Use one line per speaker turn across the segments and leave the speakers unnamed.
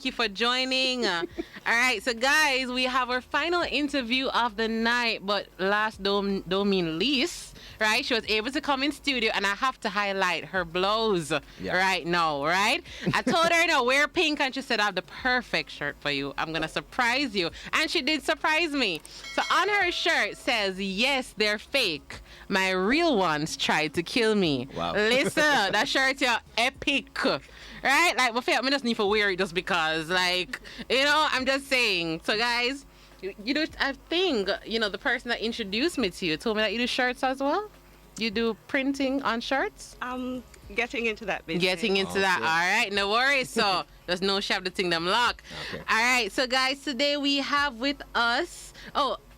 Thank you for joining. All right, so guys, we have our final interview of the night, but last don't mean least, right? She was able to come in studio, and I have to highlight her blouse right now, right? I told her to wear pink, and she said, I have the perfect shirt for you. I'm going to surprise you. And she did surprise me. So on her shirt says, yes, they're fake. My real ones tried to kill me.
Wow.
Listen, that shirt is epic. Right? Like, I just need to wear it just because, like, I'm just saying. So, guys, I think, the person that introduced me to you told me that you do shirts as well? You do printing on shirts?
Getting into that business.
Getting into that. All right, no worries. So, there's no shop to think them lock.
Okay.
All right, so, guys, today we have with us...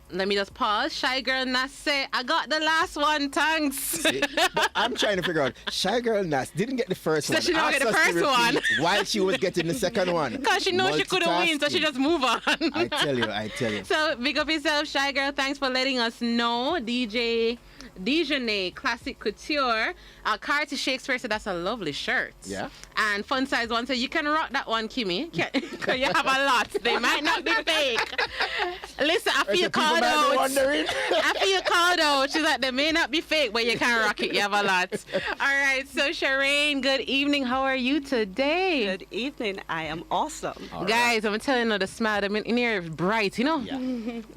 let me just pause. Shy Girl Nas say, I got the last one, thanks.
See, but I'm trying to figure out, Shy Girl Nas didn't get the first one.
She didn't get the
Asked us to
first one.
repeat while she was getting the second one.
Because she knows she couldn't win, so she just move on.
I tell you.
So, big up yourself, Shy Girl. Thanks for letting us know. Dijonay Classic Couture. Carty Shakespeare said that's a lovely shirt.
Yeah.
And Fun Size One said you can rock that one, Kimmie. Because you have a lot. They might not be fake. Listen, I feel called out. I feel called out. She's like, they may not be fake, but you can rock it. You have a lot. All right. So, Cherane, good evening. How are you today?
Good evening. I am awesome.
All
Guys, I'm telling you, the smile in here is bright,
Yeah.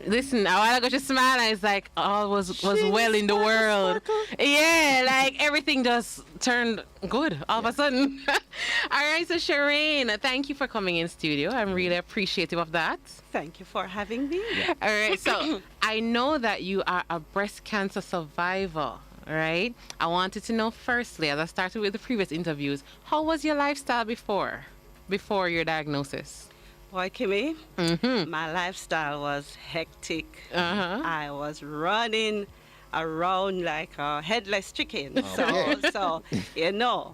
Listen, a while ago she smiled and it's like all was well in the world. Yeah, like everything just turned good all of a sudden. All right, so Cherane, thank you for coming in studio. I'm really appreciative of that.
Thank you for having me.
All right, so I know that you are a breast cancer survivor, right? I wanted to know firstly, as I started with the previous interviews, how was your lifestyle before your diagnosis?
Boy, Kimmie, my lifestyle was hectic. I was running around like a headless chicken. So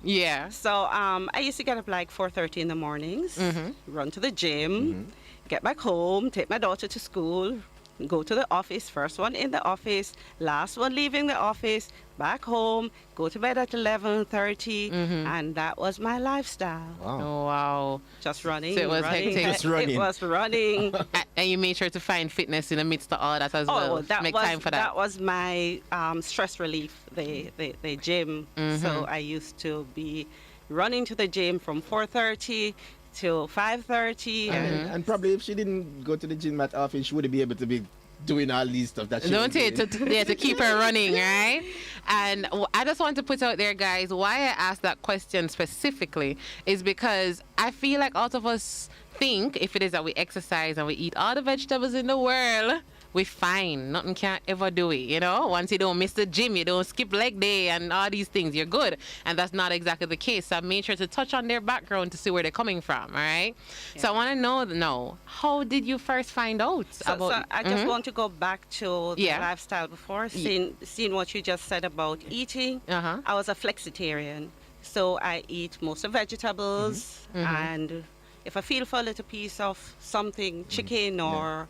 Yeah.
So I used to get up like 4:30 in the mornings, run to the gym, get back home, take my daughter to school, go to the office, first one in the office, last one leaving the office, back home, go to bed at 11:30, and that was my lifestyle.
Wow.
Oh, wow.
Just running.
So it was
running.
hectic.
Just running.
It was running.
And you made sure to find fitness in the midst of all that as well. Make time for that.
That was my stress relief, the gym. So I used to be running to the gym from 4:30 till 5:30.
And probably if she didn't go to the gym that often, she wouldn't be able to be doing all these stuff that she
Don't
was
it
doing.
to keep her running, right? And I just want to put out there, guys, why I asked that question specifically is because I feel like all of us think if it is that we exercise and we eat all the vegetables in the world, we're fine. Nothing can ever do it, Once you don't miss the gym, you don't skip leg day and all these things, you're good. And that's not exactly the case. So I made sure to touch on their background to see where they're coming from, all right? Yeah. So I want to know, how did you first find out about...
So I just want to go back to the lifestyle before, seeing what you just said about eating. I was a flexitarian. So I eat most of vegetables, and if I feel for a little piece of something, chicken or...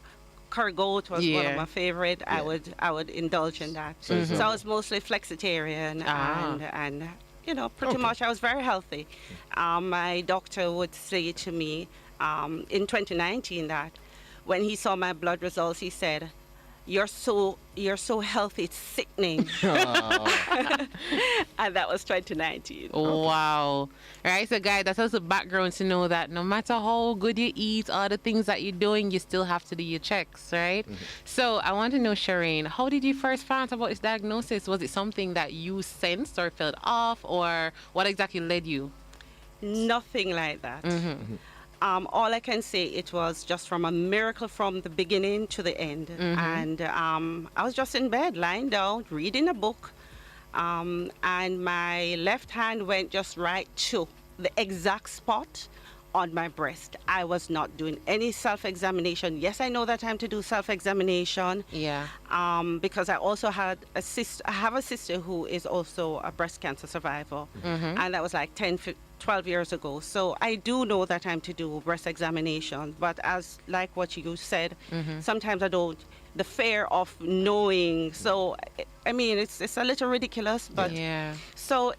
curry goat was one of my favorite. I would indulge in that. So I was mostly flexitarian and pretty much I was very healthy. My doctor would say to me in 2019 that when he saw my blood results, he said, you're so healthy, it's sickening. And that was 2019.
Wow. Right, so guys, that's also background to know that no matter how good you eat, all the things that you're doing, you still have to do your checks, right? So I want to know, Cherane, how did you first find out about this diagnosis? Was it something that you sensed or felt off, or what exactly led you?
Nothing like that. All I can say, it was just from a miracle from the beginning to the end. And I was just in bed, lying down, reading a book. And my left hand went just right to the exact spot on my breast. I was not doing any self-examination. Yes, I know that time to do self-examination.
Yeah.
Because I also had a sister. I have a sister who is also a breast cancer survivor. And that was like 12 years ago. So I do know that time to do breast examination. But as like what you said, sometimes I don't. The fear of knowing. So, I mean, it's a little ridiculous. But so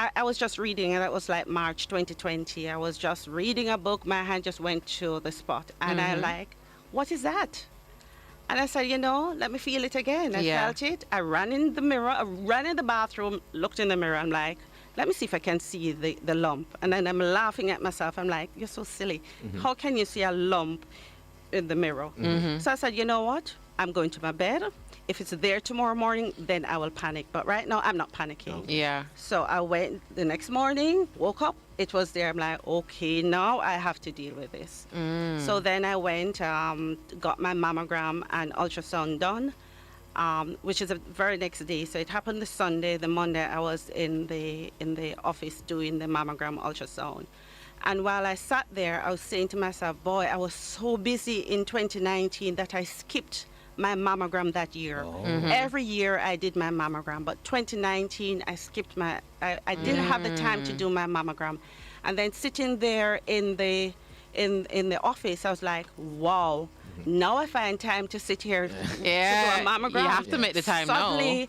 I was just reading, and that was like March 2020. I was just reading a book. My hand just went to the spot, and I like, what is that? And I said, let me feel it again. I felt it. I ran in the mirror, I ran in the bathroom, looked in the mirror. I'm like, let me see if I can see the lump. And then I'm laughing at myself. I'm like, you're so silly. How can you see a lump in the mirror? So I said, you know what? I'm going to my bed. If it's there tomorrow morning, then I will panic. But right now, I'm not panicking.
Yeah.
So I went the next morning, woke up, it was there. I'm like, okay, now I have to deal with this. So then I went, got my mammogram and ultrasound done, which is the very next day. So it happened the Sunday. The Monday, I was in the office doing the mammogram ultrasound. And while I sat there, I was saying to myself, boy, I was so busy in 2019 that I skipped my mammogram that year. Every year I did my mammogram, but 2019 I skipped I didn't have the time to do my mammogram. And then sitting there in the office, I was like, wow, now I find time to sit here to do a mammogram.
You have to make the time now.
Suddenly,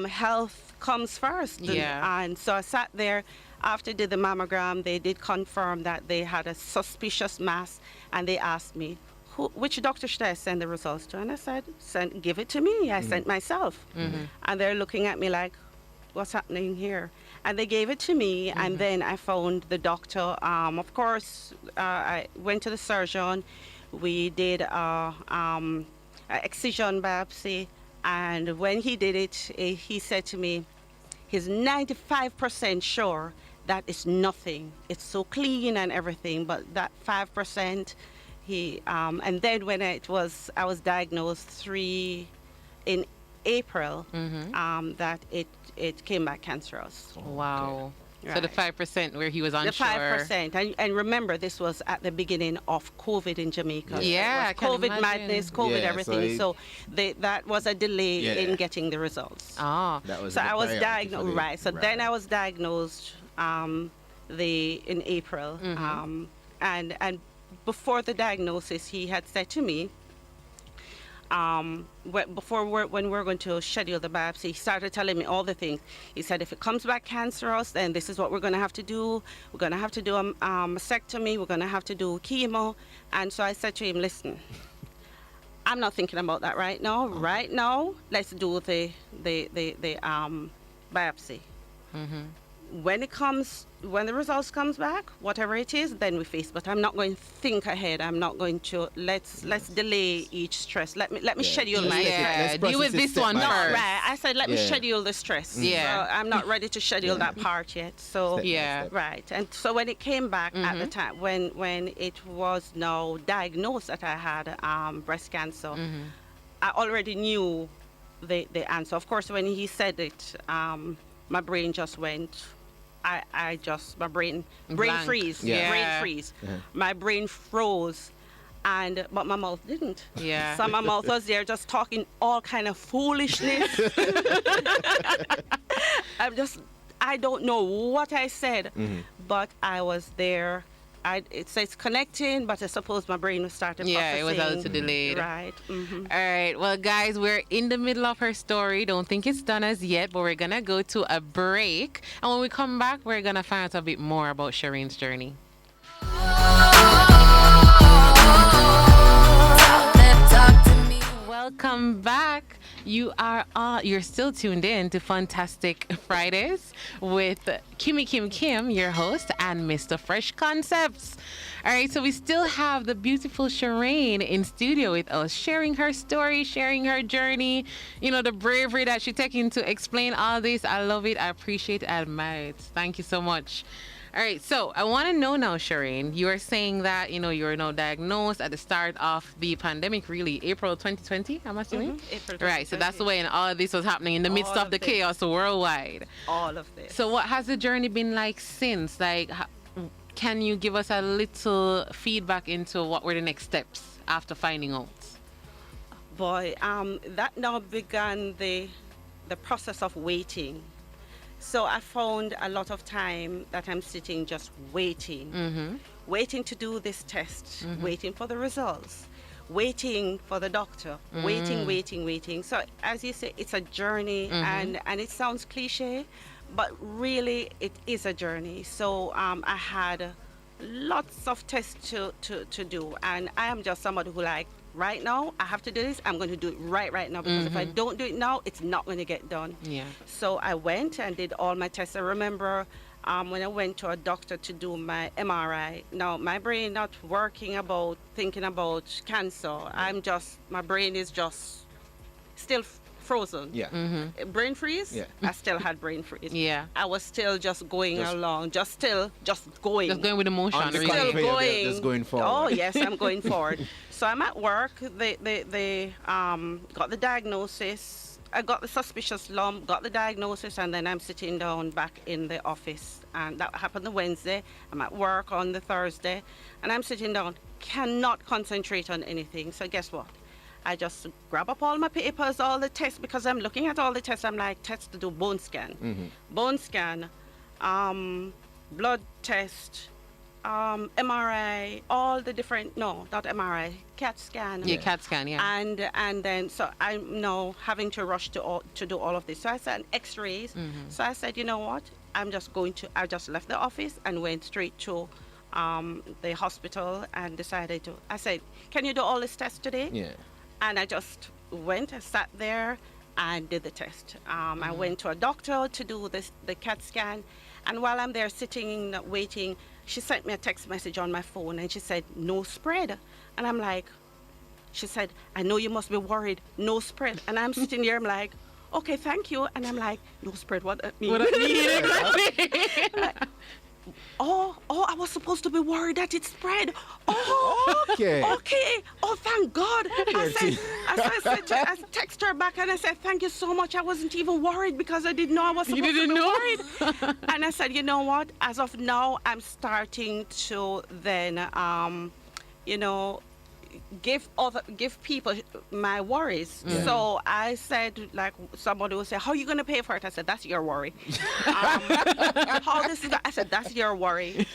health comes first. And so I sat there. After I did the mammogram, they did confirm that they had a suspicious mass, and they asked me, which doctor should I send the results to? And I said, give it to me. I sent myself. And they're looking at me like, what's happening here? And they gave it to me, and then I found the doctor. Of course, I went to the surgeon. We did an excision biopsy, and when he did it, he said to me, he's 95% sure that it's nothing. It's so clean and everything, but that 5%, and then when I was diagnosed in April, that it came back cancerous.
Wow.
Right.
So the 5% where he was unsure.
The 5%. And remember, this was at the beginning of COVID in Jamaica.
Yeah,
COVID madness, COVID everything. So that was a delay in getting the results.
Oh.
So I was diagnosed. Right. So then I was diagnosed in April. And before the diagnosis, he had said to me, when we're going to schedule the biopsy, he started telling me all the things. He said, if it comes back cancerous, then this is what we're going to have to do. We're going to have to do a mastectomy. We're going to have to do chemo. And so I said to him, listen, I'm not thinking about that right now. Right now, let's do the biopsy. When the results comes back, whatever it is, then we face. But I'm not going to think ahead. I'm not going to let's delay each stress. Let me schedule my stress.
Deal with this one first.
Right. I said let me schedule the stress.
Yeah.
So I'm not ready to schedule that part yet. So right. And so when it came back at the time when it was now diagnosed that I had breast cancer, I already knew the answer. Of course, when he said it, my brain just went. My brain freeze. Brain freeze. My brain froze, but my mouth didn't.
Yeah.
So my mouth was there just talking all kind of foolishness. I don't know what I said, but I was there. It says connecting, but I suppose my brain was starting processing.
Yeah, it was a little delayed.
Right.
All right. Well, guys, we're in the middle of her story. Don't think it's done as yet, but we're going to go to a break. And when we come back, we're going to find out a bit more about Cherane's journey. Welcome back. You're still tuned in to Funtastic Fridays with Kimmie Kim, your host, and Mr. Fresh Concepts. All right, so we still have the beautiful Cherane in studio with us, sharing her story, sharing her journey, the bravery that she's taking to explain all this. I love it. I appreciate it. I admire it. Thank you so much. All right, so I want to know now, Cherane, you are saying that, you were now diagnosed at the start of the pandemic, really, April 2020, I'm assuming?
April 2020.
Right, so that's the way, and all of this was happening in the midst of the chaos worldwide.
All of this.
So what has the journey been like since? Like, can you give us a little feedback into what were the next steps after finding out?
Boy, that now began the process of waiting. So I found a lot of time that I'm sitting just waiting, waiting to do this test, waiting for the results, waiting for the doctor, waiting. So as you say, it's a journey, and it sounds cliche, But really, it is a journey. So I had lots of tests to do, and I am just somebody who like, right now, I have to do this. I'm going to do it right now, because if I don't do it now, it's not going to get done.
Yeah.
So I went and did all my tests. I remember when I went to a doctor to do my MRI. Now, my brain not working about thinking about cancer. My brain is just still frozen.
Yeah.
Brain freeze?
Yeah.
I still had brain freeze.
Yeah.
I was still just going along, just going.
Just going with emotion.
On the
really.
Still
conveyor belt,
going.
just going forward.
Oh, yes, I'm going forward. So I'm at work. They got the diagnosis. I got the suspicious lump, got the diagnosis, and then I'm sitting down back in the office. And that happened the Wednesday. I'm at work on the Thursday, and I'm sitting down, cannot concentrate on anything. So guess what? I just grab up all my papers, all the tests, because I'm looking at all the tests. I'm like, tests to do bone scan, bone scan, blood test, MRI, all the different, no, not MRI, CAT scan.
Yeah, CAT scan, yeah.
And then, so I'm now having to rush to do all of this. So I said, X-rays. So I said, you know what? I just left the office and went straight to the hospital and decided to, I said, can you do all this tests today?
Yeah.
And I just went, I sat there and did the test. I went to a doctor to do the CAT scan. And while I'm there sitting, waiting, she sent me a text message on my phone and she said, no spread. And I'm like, she said, I know you must be worried, no spread. And I'm sitting there, I'm like, okay, thank you. And I'm like, no spread, what that mean?
What that mean?
Like, oh, I was supposed to be worried that it spread. Oh,
Okay.
Oh, thank God. I text her back and I said, thank you so much. I wasn't even worried because I didn't know I was supposed to be worried. And I said, you know what? As of now, I'm starting to then, give people my worries. So I said, like, somebody would say, how are you going to pay for it? I said, that's your worry. I said, that's your worry.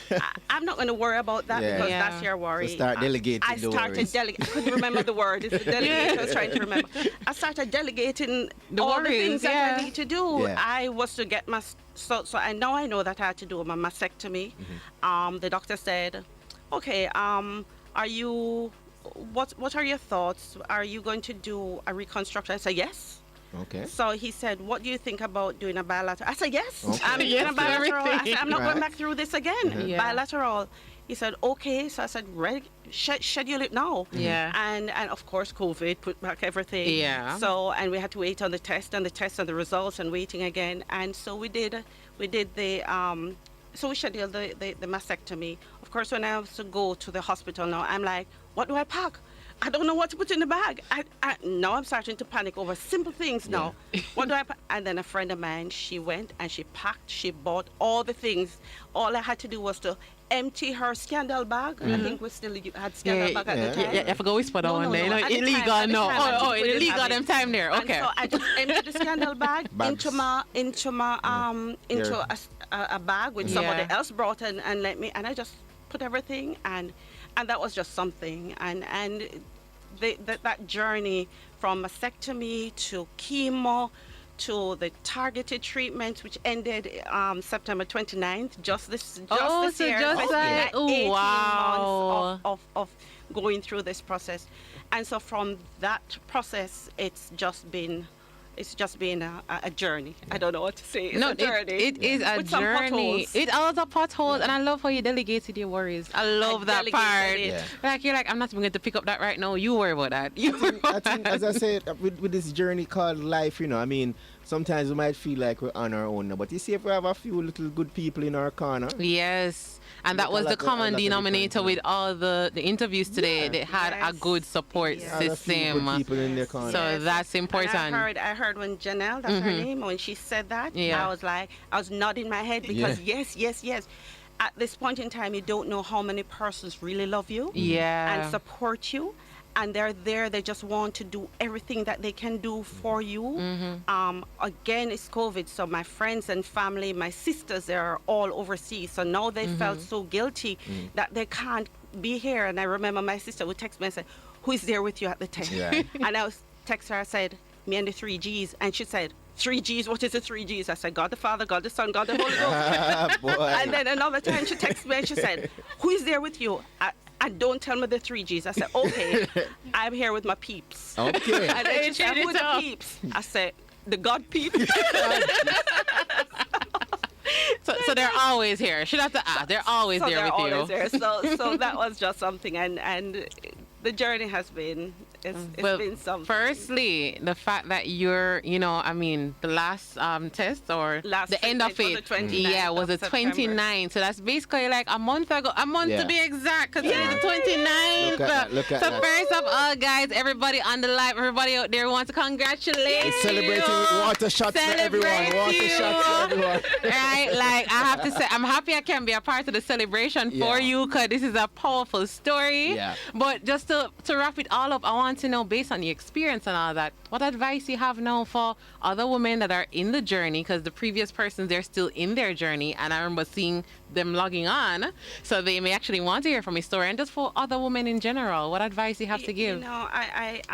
I'm not going to worry about that because that's your worry.
So start delegating
I started delegating. I couldn't remember the word. It's the delegate I was trying to remember. I started delegating all the things that I need to do.
Yeah.
I was to get my, so I know that I had to do my mastectomy. The doctor said, okay, are you, what are your thoughts? Are you going to do a reconstruction? I said, yes.
Okay.
So he said, what do you think about doing a bilateral? I said, yes.
Okay.
I'm doing a bilateral. I said, I'm not going back through this again.
Yeah.
Bilateral. He said, okay. So I said, schedule it now.
Yeah.
And of course, COVID put back everything.
Yeah.
So, and we had to wait on the test and the results and waiting again. And so we did the, so we scheduled the mastectomy. Of course, when I have to go to the hospital now, I'm like, what do I pack? I don't know what to put in the bag. Now I'm starting to panic over simple things now. What do I pack? And then a friend of mine, she went and she packed, she bought all the things. All I had to do was to empty her scandal bag. I think we still had scandal bag at the time.
Yeah, I forgot we spot that one there.
No,
No,
at the
illegal,
time,
no.
at the time,
Oh,
we didn't
illegal
have
them
it.
time there.
And
Okay.
so I just emptied the scandal bag
Bags.
into a bag which somebody else brought and let me, and I just put everything, and that was just something. And that journey from mastectomy to chemo to the targeted treatment, which ended September 29th, just this year.
Just like,
18
wow.
months of going through this process. And so from that process, it's just been a journey. I don't know what to say. It's a journey.
It is a
with some
journey.
potholes.
It all the potholes, and I love how you delegated your worries. I love that part.
delegated
it.
Like you're like, I'm not even going to pick up that right now. You worry about that.
I think, as I said, with this journey called life, I mean, sometimes we might feel like we're on our own now, but you see, if we have a few little good people in our corner.
Yes. And that was the common denominator with all the interviews today. They had a good support
Have a few good
system.
people in their corner.
So that's important.
And I heard when Janelle, that's her name, when she said that,
Yeah.
I was nodding my head because yes. At this point in time, you don't know how many persons really love you and support you. And they're there, they just want to do everything that they can do for you. Again, it's COVID, so my friends and family, my sisters, they're all overseas. So now they felt so guilty that they can't be here. And I remember my sister would text me and say, who is there with you at the test?
Yeah.
And I was text her, I said, me and the 3Gs. And she said, 3Gs, what is the 3Gs? I said, God the Father, God the Son, God the Holy Ghost.
Boy.
And then another time she texted me and she said, who is there with you? And don't tell me the 3Gs. I said, okay, I'm here with my peeps.
Okay.
And then she said, who are the peeps? I said, the God peeps.
So they're always here. Should have to ask. They're always there
they're
with
always
you.
There. So that was just something, and the journey has been it's been something.
Firstly, the fact that you're, the last test or the end of it, was the 29th. So that's basically like a month ago, to be exact, because it's the 29th.
Look at
so
that.
first of all, guys, everybody on the live, everybody out there wants to congratulate
We're celebrating with water shots for everyone. Water shots for everyone.
Right? Like, I have to say, I'm happy I can be a part of the celebration for you, because this is a powerful story.
Yeah.
But just to wrap it all up, I want to know, based on your experience and all that, what advice you have now for other women that are in the journey, because the previous persons, they're still in their journey, and I remember seeing them logging on, so they may actually want to hear from your story. And just for other women in general, what advice you have to give?
I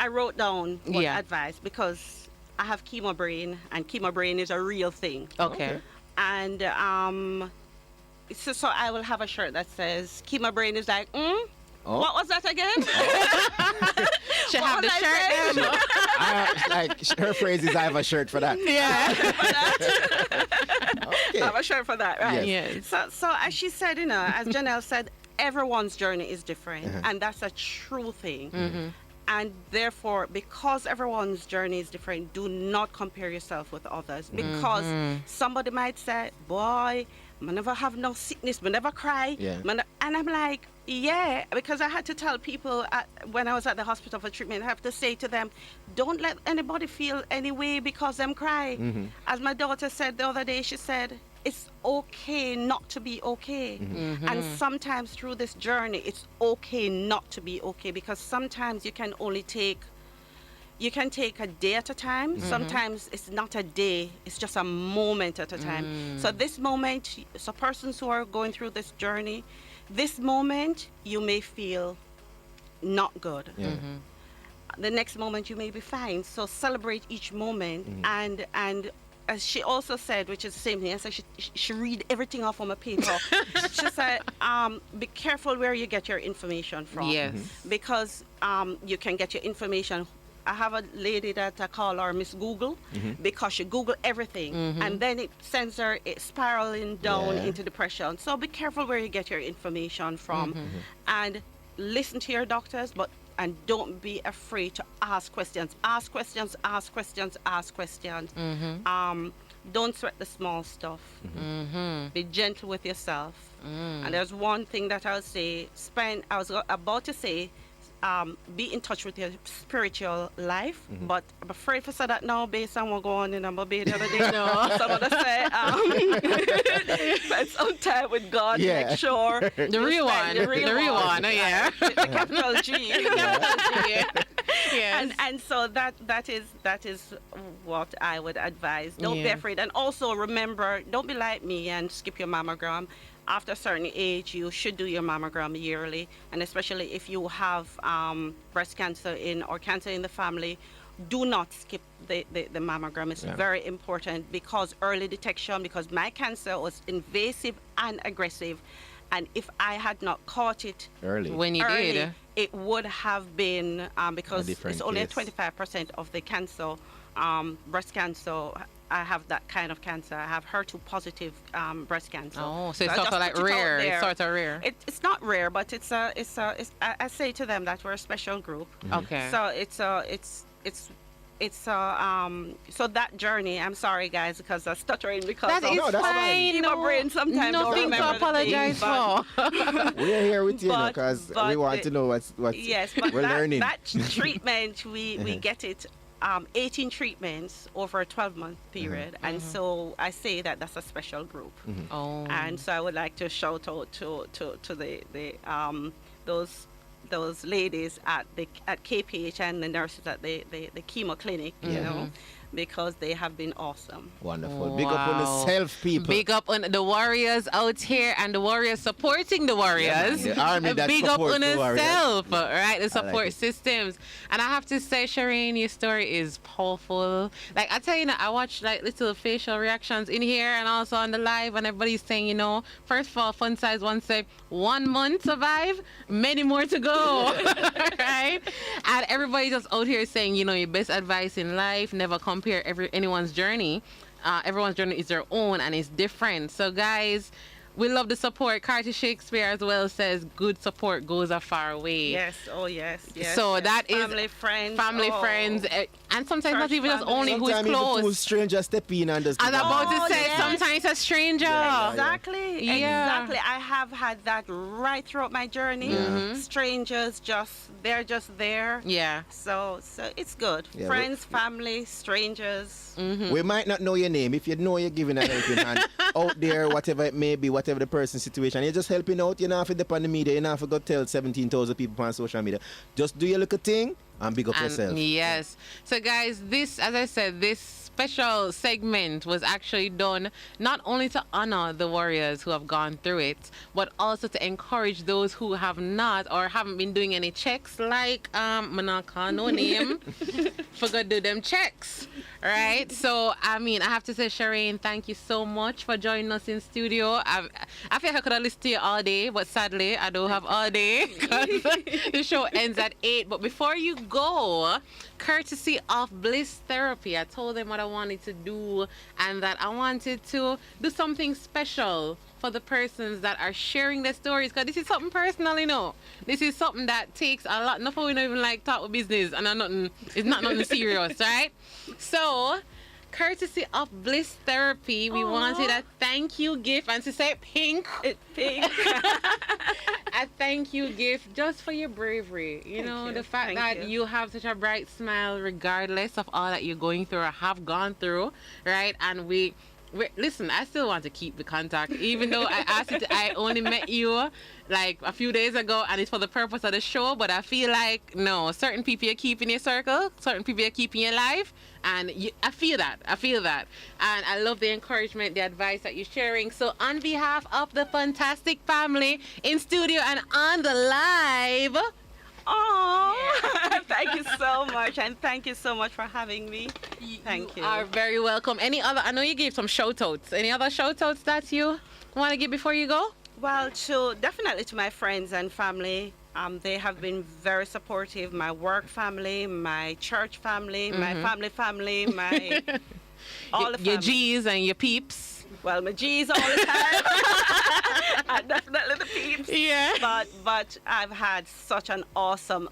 wrote down what advice, because I have chemo brain, and chemo brain is a real thing.
Okay.
And so I will have a shirt that says chemo brain is like, what was that again?
Should have the shirt.
Like her phrase is, I have a shirt for that.
Yeah.
I have a shirt for that, right?
Yes.
So as she said, as Janelle said, everyone's journey is different, and that's a true thing.
Mm-hmm.
And therefore, because everyone's journey is different, do not compare yourself with others, because somebody might say, boy, I never have no sickness, I never cry.
Yeah.
And I'm like, yeah, because I had to tell people when I was at the hospital for treatment, I have to say to them, don't let anybody feel any way because them cry.
Mm-hmm.
As my daughter said the other day, she said, it's okay not to be okay.
Mm-hmm.
And sometimes through this journey, it's okay not to be okay, because sometimes you can only take a day at a time. Sometimes it's not a day, it's just a moment at a time. So this moment, so persons who are going through this journey, this moment you may feel not good. The next moment you may be fine. So celebrate each moment. And as she also said, which is the same thing, I said she read everything off on a paper. She said, be careful where you get your information from.
Yes.
Because you can get your information. I have a lady that I call her Miss Google, because she Google everything, and then it sends her spiraling down into depression. So be careful where you get your information from, and listen to your doctors, and don't be afraid to ask questions. Ask questions, ask questions, ask questions. Don't sweat the small stuff. Be gentle with yourself. And there's one thing that I'll say, I was about to say, be in touch with your spiritual life, but I'm afraid for say that now based on what going on in my bed the other day. No, someone say spend some time with God. Make sure
the real one, the real one. Yeah,
the capital G. Capital G.
Yes.
And so that is what I would advise. Don't be afraid, and also remember, don't be like me and skip your mammogram. After a certain age, you should do your mammogram yearly, and especially if you have breast cancer or cancer in the family, do not skip the mammogram. It's very important, because early detection, because my cancer was invasive and aggressive, and if I had not caught it
when you did,
it would have been, because it's only 25% of the cancer, breast cancer. I have that kind of cancer. I have HER2 positive breast cancer.
Oh, so it's sort of like rare. It's sort of rare.
It's not rare, but it's I say to them that we're a special group.
Okay.
So so that journey. I'm sorry, guys, because I'm stuttering because
that is fine.
My brain sometimes don't
nothing
remember
to apologize for.
We're here with you because we want to know what's
yes, but
we're learning.
That treatment we get it. 18 treatments over a 12-month period, and so I say that that's a special group.
Oh.
And so I would like to shout out to the those ladies at KPH and the nurses at the chemo clinic, you know, because they have been awesome.
Wonderful. Big up on yourself, people.
Big up on the warriors out here and the warriors supporting the warriors.
The army that
big up
supports
on
the
yourself,
warriors.
right? The support
it.
systems. And I have to say, Cherane, your story is powerful. Like I tell you, I watched like little facial reactions in here and also on the live, and everybody's saying, you know, first of all, Fun Size One said 1 month survive, many more to go, right? And everybody just out here saying, you know, your best advice in life: never compare anyone's journey. Everyone's journey is their own and it's different. So guys, we love the support. Carter Shakespeare as well says good support goes a far way.
Yes, oh yes, yes.
So
yes.
that is
family, friends,
friends, and sometimes not even just
family.
only who's
Sometimes even
close.
two strangers step in and just...
I was about to say,
yes.
sometimes a stranger.
Exactly,
Yeah.
exactly. I have had that right throughout my journey. Strangers they're just there.
Yeah.
So it's good.
Yeah,
Friends, family, strangers.
We might not know your name. If you know you're giving a helping hand out there, whatever it may be, whatever the person's situation, you're just helping out. You don't have to depend on the media. You don't have to go tell 17,000 people on social media. Just do your little thing and big up yourself.
Yes. So guys, this, as I said, this special segment was actually done not only to honor the warriors who have gone through it, but also to encourage those who have not or haven't been doing any checks, like Manaka, no name, forgot to do them checks, right? So I mean, I have to say, Cherane, thank you so much for joining us in studio. I feel like I could have listened to you all day, but sadly I don't have all day because the show ends at 8. But before you go, courtesy of Bliss Therapy, I told them what I wanted to do and that I wanted to do something special for the persons that are sharing their stories, because this is something personal, you know. This is something that takes a lot. Nothing we don't even like talk with business, and it's not nothing serious, right? So, courtesy of Bliss Therapy, we wanted a thank you gift, and to say pink.
Pink.
A thank you gift just for your bravery. You know, the fact that you have such a bright smile regardless of all that you're going through or have gone through, right? And listen, I still want to keep the contact, even though I asked you to, I only met you like a few days ago and it's for the purpose of the show, but I feel like, no, certain people you keep in your circle, certain people you keep in your life, and I feel that. And I love the encouragement, the advice that you're sharing. So on behalf of the Funtastic family in studio and on the live...
Oh, thank you so much, and thank you so much for having me. Thank you.
You are very welcome. Any other, I know you gave some shout outs. Any other shout outs that you want to give before you go?
Well, definitely to my friends and family. They have been very supportive. My work family, my church family, my family, my all the family.
Your G's and your peeps.
Well, my G's all the time. And definitely the peeps.
Yeah.
But I've had such an awesome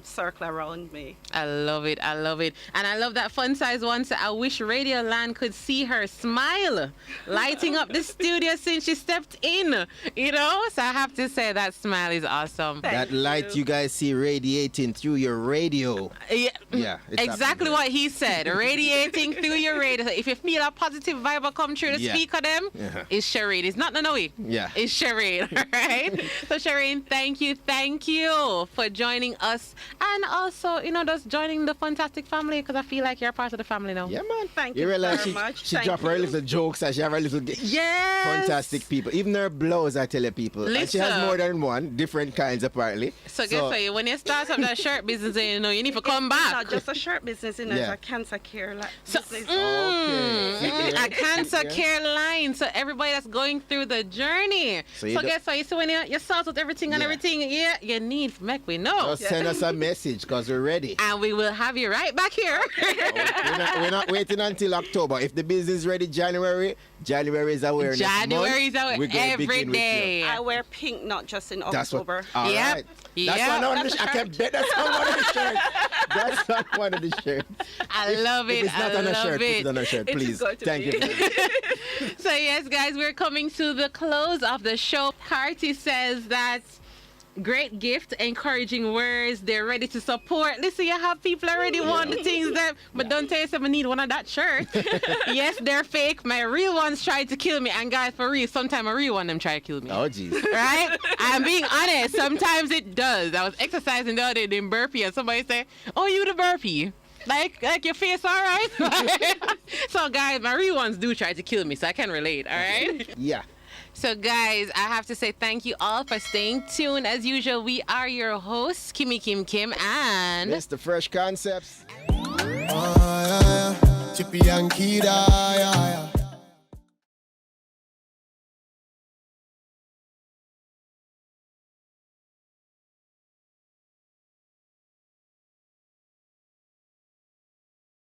circle around me.
I love it. And I love that Fun Size One said, I wish Radio Land could see her smile, lighting up the studio since she stepped in. You know? So I have to say that smile is awesome.
That light you guys see radiating through your radio.
Yeah. Exactly what he said. Radiating through your radio. So if you feel a positive vibe will come through the speaker them, it's Cherane. It's not Nanoe.
Yeah.
It's Cherane, right? So Cherane, thank you for joining us, and also, you know, just joining the Funtastic family, because I feel like you're part of the family now.
Yeah, man.
Thank you very much.
She drop her little jokes and she have her little fantastic people. Even her blows, I tell you people.
Listen.
And she has more than one, different kinds apparently.
So guess what? When you start up that shirt business, you know, you need to come back.
It's not just a shirt business, it's a cancer care business.
A cancer care line. So everybody that's going through the journey. So guess what? You see when you sort out everything and everything, you need make we know.
Just send us a message because we're ready.
And we will have you right back here.
We're not waiting until October. If the business is ready January is awareness
January is
month.
Every day.
I wear pink, not just in October.
All right. That's one of the I can bet that's on one of the shirts. That's not one of the shirts.
I love it.
If it's not on a shirt, put it on a shirt, please. Thank you.
So yes, guys, we're coming to the close of the show. Carty says that great gift, encouraging words, they're ready to support. Listen, you have people already want the things that, but don't tell yourself I need one of that shirt. Yes, they're fake. My real ones tried to kill me, and guys, for real, sometimes a real one them try to kill me.
Oh, jeez.
Right? I'm being honest. Sometimes it does. I was exercising the other day in burpee, and somebody said, "Oh, you the burpee?" Like your face, all right? So, guys, my real ones do try to kill me, so I can relate, all right?
Yeah.
So, guys, I have to say thank you all for staying tuned. As usual, we are your hosts, Kimmie, Kim, and
Mr. Fresh Concepts.
Chippy and Kida,